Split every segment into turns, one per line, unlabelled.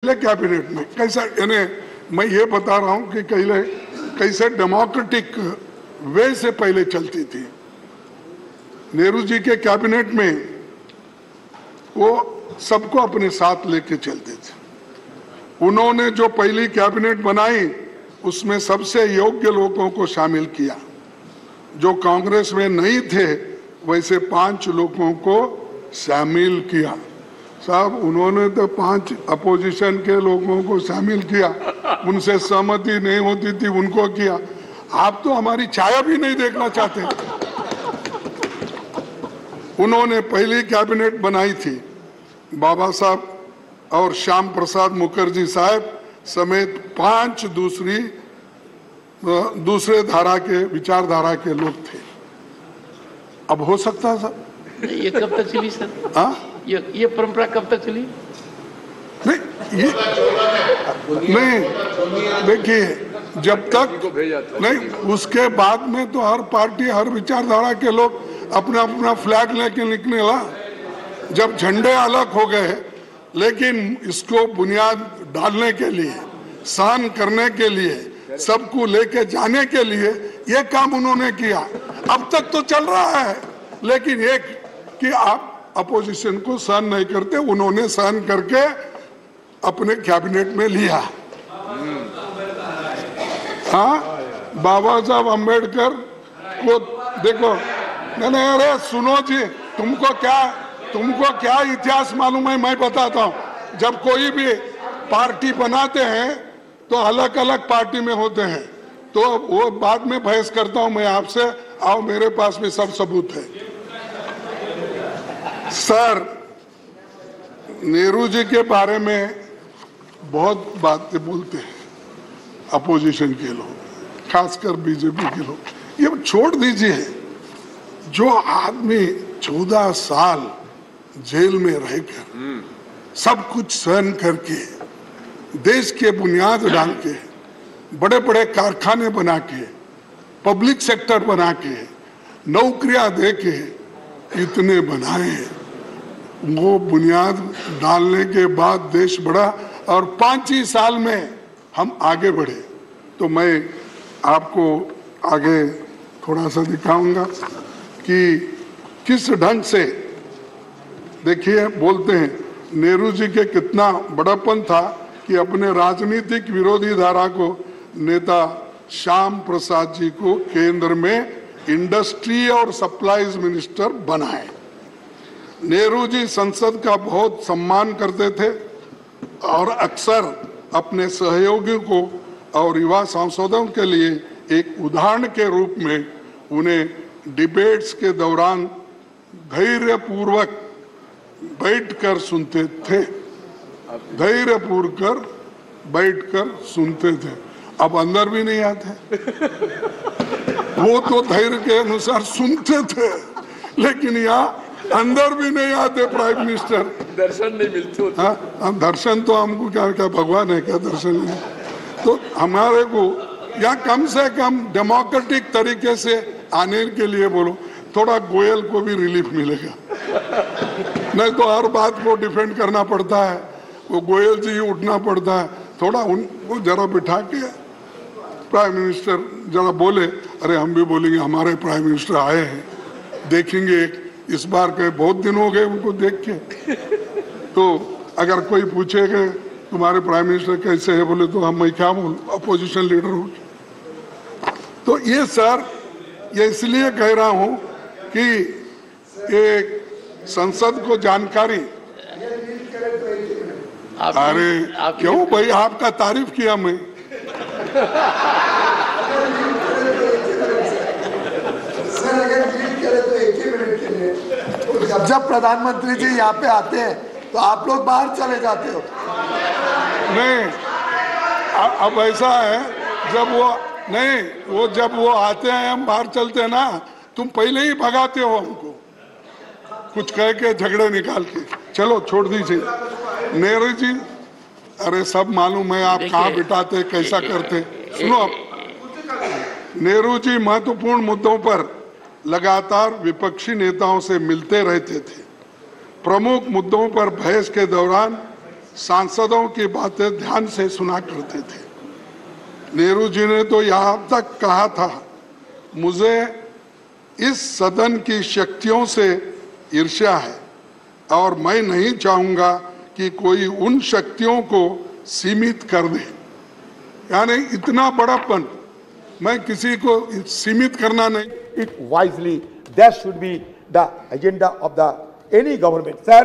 Cabinet में कैसा, यानी मैं ये बता रहा हूं कि कैसे डेमोक्रेटिक वे से पहले चलती थी। नेहरू जी के कैबिनेट में वो सबको अपने साथ लेके चलते थे। उन्होंने जो पहली कैबिनेट बनाई उसमें सबसे योग्य लोगों को शामिल किया। जो कांग्रेस में नहीं थे वैसे 5 लोगों को शामिल किया। साहब, उन्होंने तो 5 अपोजिशन के लोगों को शामिल किया, उनसे सहमति नहीं होती थी उनको किया। आप तो हमारी छाया भी नहीं देखना चाहते। उन्होंने पहली कैबिनेट बनाई थी बाबा साहब और श्याम प्रसाद मुखर्जी साहब समेत 5 दूसरे धारा के विचारधारा के लोग थे। अब हो सकता सर
ये कब तक चली सर?
हाँ,
ये परंपरा कब तक चली?
नहीं, देखिए, जब तक नहीं, उसके बाद में तो हर पार्टी हर विचारधारा के लोग अपना अपना फ्लैग लेके निकले ला। जब झंडे अलग हो गए, लेकिन इसको बुनियाद डालने के लिए, शान करने के लिए, सबको लेके जाने के लिए ये काम उन्होंने किया। अब तक तो चल रहा है, लेकिन एक कि आप अपोजिशन को सहन नहीं करते, उन्होंने सहन करके अपने कैबिनेट में लिया। हाँ, बाबा साहब अम्बेडकर को देखो। नहीं, अरे सुनो जी, तुमको क्या इतिहास मालूम है? मैं बताता हूँ। जब कोई भी पार्टी बनाते हैं तो अलग अलग पार्टी में होते हैं, तो वो बाद में बहस करता हूँ मैं आपसे। आओ, मेरे पास में सब सबूत है। सर, नेहरू जी के बारे में बहुत बातें बोलते हैं अपोजिशन के लोग, खासकर बीजेपी के लोग। ये छोड़ दीजिए। जो आदमी 14 साल जेल में रहकर सब कुछ सहन करके, देश के बुनियाद डाल के, बड़े बड़े कारखाने बना के, पब्लिक सेक्टर बना के, नौकरियां दे के इतने बनाए, वो बुनियाद डालने के बाद देश बढ़ा और 5 ही साल में हम आगे बढ़े। तो मैं आपको आगे थोड़ा सा दिखाऊंगा कि किस ढंग से, देखिए, बोलते हैं नेहरू जी के कितना बड़ापन था कि अपने राजनीतिक विरोधी धारा को नेता श्याम प्रसाद जी को केंद्र में इंडस्ट्री और सप्लाईज मिनिस्टर बनाए। नेहरू जी संसद का बहुत सम्मान करते थे और अक्सर अपने सहयोगियों को और युवा सांसदों के लिए एक उदाहरण के रूप में उन्हें डिबेट्स के दौरान धैर्यपूर्वक बैठकर सुनते थे। धैर्यपूर्वक बैठकर सुनते थे। अब अंदर भी नहीं आते। वो तो धैर्य के अनुसार सुनते थे, लेकिन यहाँ अंदर भी नहीं आते प्राइम मिनिस्टर।
दर्शन नहीं मिलते होते।
हाँ, दर्शन तो हमको क्या भगवान है क्या दर्शन नहीं? तो हमारे को या कम से कम डेमोक्रेटिक तरीके से आने के लिए बोलो, थोड़ा गोयल को भी रिलीफ मिलेगा। नहीं तो हर बात को डिफेंड करना पड़ता है, वो गोयल जी उठना पड़ता है। थोड़ा उनको जरा बिठा के प्राइम मिनिस्टर जरा बोले, अरे हम भी बोलेंगे हमारे प्राइम मिनिस्टर आए हैं, देखेंगे इस बार के बहुत दिन हो गए उनको देख के। तो अगर कोई पूछेगा तुम्हारे प्राइम मिनिस्टर कैसे है, बोले तो हम मैं क्या बोलूं, अपोजिशन लीडर हूँ। तो ये सर, ये इसलिए कह रहा हूं कि एक संसद को जानकारी। अरे क्यों भाई, आपका तारीफ किया मैं।
जब प्रधानमंत्री जी यहाँ पे आते हैं तो आप लोग बाहर चले जाते हो।
नहीं, अब ऐसा है, जब वो आते हैं हम बाहर चलते हैं ना, तुम पहले ही भगाते हो हमको, कुछ कह के झगड़े निकाल के। चलो छोड़ दीजिए। नेहरू जी, अरे सब मालूम है आप कहाँ बिठाते, कैसा करते। सुनो, नेहरू जी महत्वपूर्ण मुद्दों पर लगातार विपक्षी नेताओं से मिलते रहते थे। प्रमुख मुद्दों पर बहस के दौरान सांसदों की बातें ध्यान से सुना करते थे। नेहरू जी ने तो यहाँ तक कहा था, मुझे इस सदन की शक्तियों से ईर्ष्या है और मैं नहीं चाहूंगा कि कोई उन शक्तियों को सीमित कर दे। यानी इतना बड़ापन, मैं किसी को सीमित करना नहीं।
It wisely, that should be the agenda of the any government. Sir,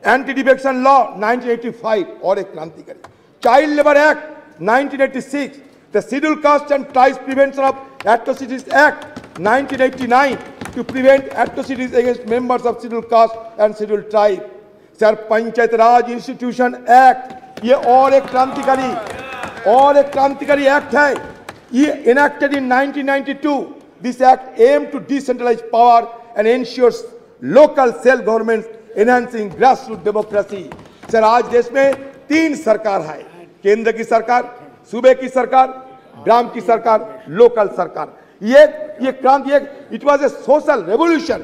Anti-Defection Law 1985 और एक क्रांतिकारी, Child Labor Act 1986, the Scheduled Caste and Tribes Prevention of Atrocities Act 1989 to prevent atrocities against members of Scheduled Caste and Scheduled Tribe. Sir, Panchayat Raj Institution Act, ये और एक क्रांतिकारी act है। ये enacted in 1992. This act aimed to decentralize power and ensures local self-government, enhancing grassroots democracy. Sir, आज देश में 3 सरकार है, केंद्र की सरकार, सूबे की सरकार, ग्राम की सरकार, लोकल सरकार। ये क्रांति, it was a social revolution,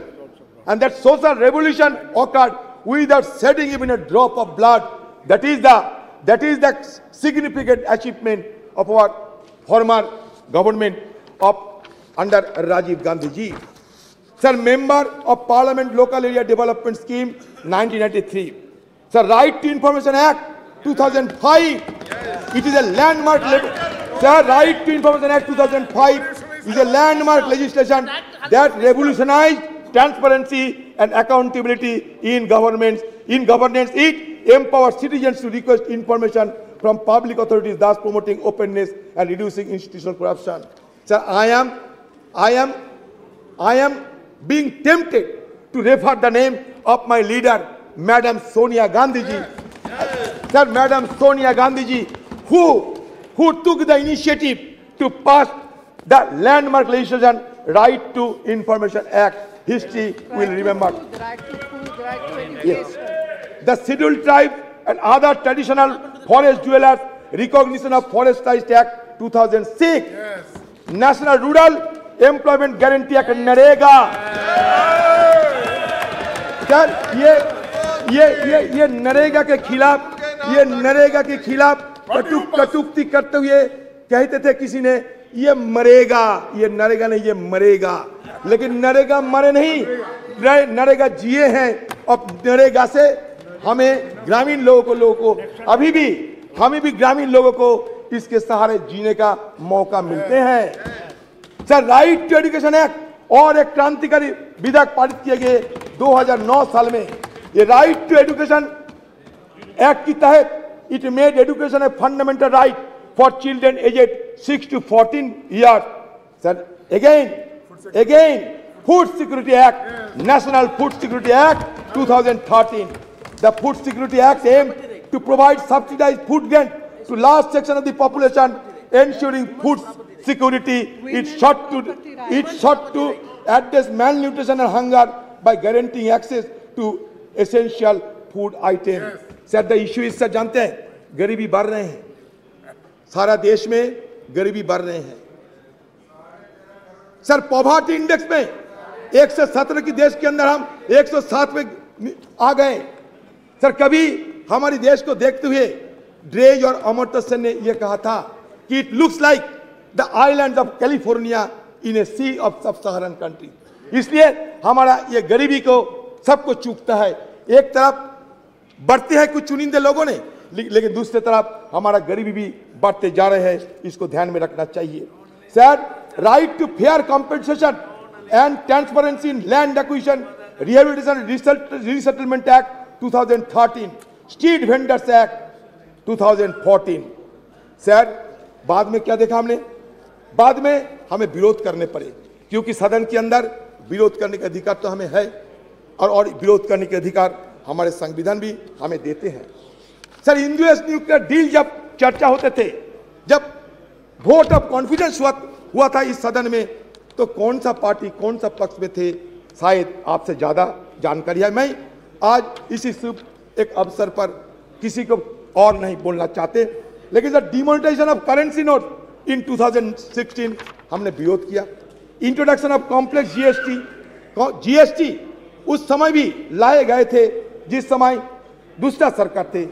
and that social revolution occurred without shedding even a drop of blood. That is the significant achievement of our former government of under Rajiv Gandhi ji. Sir, Member of Parliament Local Area Development Scheme 1993. Sir, Right to Information Act 2005. It is a landmark. Sir, Right to Information Act 2005 is a landmark legislation that revolutionized transparency and accountability in governance. It empowers citizens to request information from public authorities, thus promoting openness and reducing institutional corruption. Sir, I am being tempted to refer the name of my leader, Madam Sonia Gandhi ji. Sir, Madam Sonia Gandhi ji, who took the initiative to pass the landmark legislation, Right to Information Act. History will remember.
Right to food, right to education.
Yes. The Scheduled Tribe and other traditional forest dwellers, Recognition of Forest Rights Act 2006. Yes. National Rural Employment Guarantee Act NREGA. Sir, ये नरेगा के खिलाफ कटुक्ति करते हुए कहते थे किसी ने, ये मरेगा, ये नरेगा नहीं, ये मरेगा। लेकिन नरेगा मरे नहीं, नरेगा जिए हैं। और नरेगा से हमें ग्रामीण लोगों को अभी भी ग्रामीण लोगों को इसके सहारे जीने का मौका मिलते हैं। Sir, right to education act और एक क्रांतिकारी विधेयक पारित किए गए 2009 साल में। ये राइट टू एजुकेशन एक्ट के तहत it made education a fundamental right for children aged 6 to 14 years. Sir, again, Food Security Act, National Food Security Act 2013. The Food Security Act aimed to provide subsidized food grant to large section of the population, ensuring food security. It sought to address malnutrition and hunger by guaranteeing access to essential food items. Sir, the issue is, sir, जानते हैं, गरीबी बढ़ रहे हैं, सारा देश में गरीबी बढ़ रहे हैं। सर, पॉवर्टी इंडेक्स में 117 की देश के अंदर हम 107 में आ गए। सर, कभी हमारी देश को देखते हुए ड्रेज और अमर्त्य सेन ने यह कहा था कि it looks like the islands of California in a sea of sub Saharan country. इसलिए हमारा ये गरीबी को सबको चूकता है। एक तरफ बढ़ते हैं कुछ चुनिंदे लोगों ने, लेकिन दूसरी तरफ हमारा गरीबी भी बढ़ते जा रहे हैं। इसको ध्यान में रखना चाहिए। Sir, right to fair compensation and transparency in land acquisition, rehabilitation resettlement act 2013, street vendors act 2014। Sir, बाद में क्या देखा हमने? बाद में हमें विरोध करने पड़े, क्योंकि सदन के अंदर विरोध करने का अधिकार तो हमें है और विरोध करने के अधिकार हमारे संविधान भी हमें देते हैं। सर, इंडो-यूएस न्यूक्लियर डील जब चर्चा होते थे, जब वोट ऑफ कॉन्फिडेंस हुआ था इस सदन में, तो कौन सा पार्टी कौन सा पक्ष में थे, शायद आपसे ज्यादा जानकारी है। मैं आज इसी शुभ एक अवसर पर किसी को और नहीं बोलना चाहते, लेकिन sir, demonetisation of currency note in 2016 हमने विरोध किया। इंट्रोडक्शन ऑफ कॉम्प्लेक्स जीएसटी उस समय भी लाए गए थे जिस समय दूसरा सरकार थे।